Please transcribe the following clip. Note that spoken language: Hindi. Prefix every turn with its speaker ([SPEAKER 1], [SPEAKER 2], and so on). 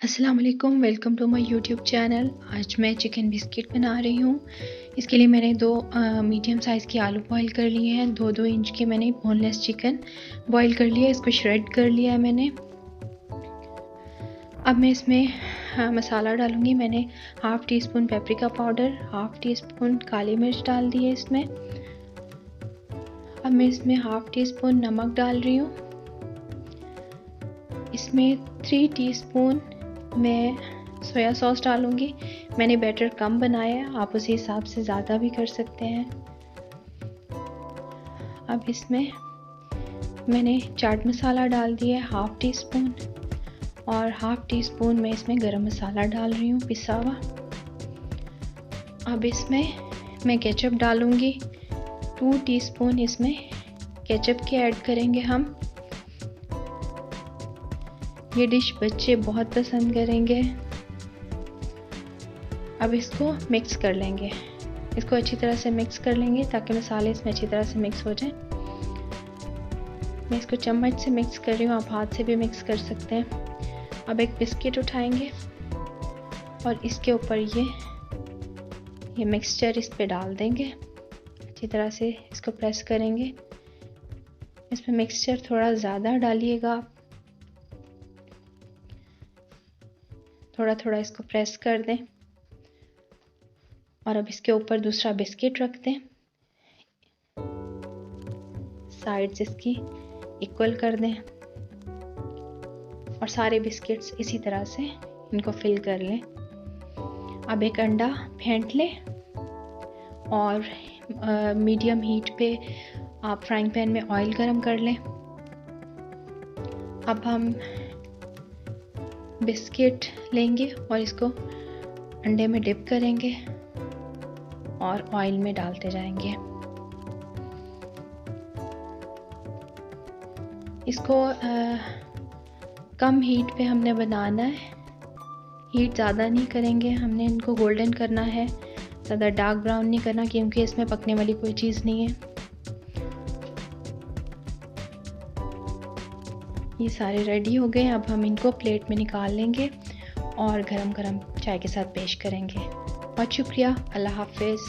[SPEAKER 1] अस्सलाम वालेकुम, welcome to my YouTube channel. आज मैं चिकन बिस्किट बना रही हूँ। इसके लिए मैंने दो मीडियम साइज़ के आलू बॉईल कर लिए हैं। 2-2 इंच के मैंने बोनलेस चिकन बॉईल कर लिया, इसको श्रेड कर लिया है मैंने। अब मैं इसमें मसाला डालूँगी। मैंने half teaspoon paprika powder, half teaspoon काली मिर्च डाल दी है इसमें। अब मैं इसमें हाफ़ टी स्पून नमक डाल रही हूँ। इसमें 3 टीस्पून मैं सोया सॉस डालूँगी। मैंने बैटर कम बनाया है, आप उसी हिसाब से ज़्यादा भी कर सकते हैं। अब इसमें मैंने चाट मसाला डाल दिया है हाफ़ टी स्पून, और हाफ़ टी स्पून मैं इसमें गरम मसाला डाल रही हूँ पिसा हुआ। अब इसमें मैं केचप डालूँगी। 2 टीस्पून इसमें केचप के ऐड करेंगे हम। ये डिश बच्चे बहुत पसंद करेंगे। अब इसको मिक्स कर लेंगे। इसको अच्छी तरह से मिक्स कर लेंगे ताकि मसाले इसमें अच्छी तरह से मिक्स हो जाएं। मैं इसको चम्मच से मिक्स कर रही हूँ, आप हाथ से भी मिक्स कर सकते हैं। अब एक बिस्किट उठाएंगे और इसके ऊपर ये मिक्सचर इस पे डाल देंगे। अच्छी तरह से इसको प्रेस करेंगे। इसमें मिक्सचर थोड़ा ज़्यादा डालिएगा आप, थोड़ा थोड़ा इसको प्रेस कर दें। और अब इसके ऊपर दूसरा बिस्किट रख दें, साइड्स इसकी इक्वल कर दें और सारे बिस्किट्स इसी तरह से इनको फिल कर लें। अब एक अंडा फेंट लें और मीडियम हीट पे आप फ्राइंग पैन में ऑयल गरम कर लें। अब हम बिस्किट लेंगे और इसको अंडे में डिप करेंगे और ऑयल में डालते जाएंगे। इसको कम हीट पे हमने बनाना है, हीट ज़्यादा नहीं करेंगे। हमने इनको गोल्डन करना है, ज़्यादा डार्क ब्राउन नहीं करना क्योंकि इसमें पकने वाली कोई चीज़ नहीं है। ये सारे रेडी हो गए। अब हम इनको प्लेट में निकाल लेंगे और गरम गरम चाय के साथ पेश करेंगे। बहुत शुक्रिया, अल्लाह हाफिज़।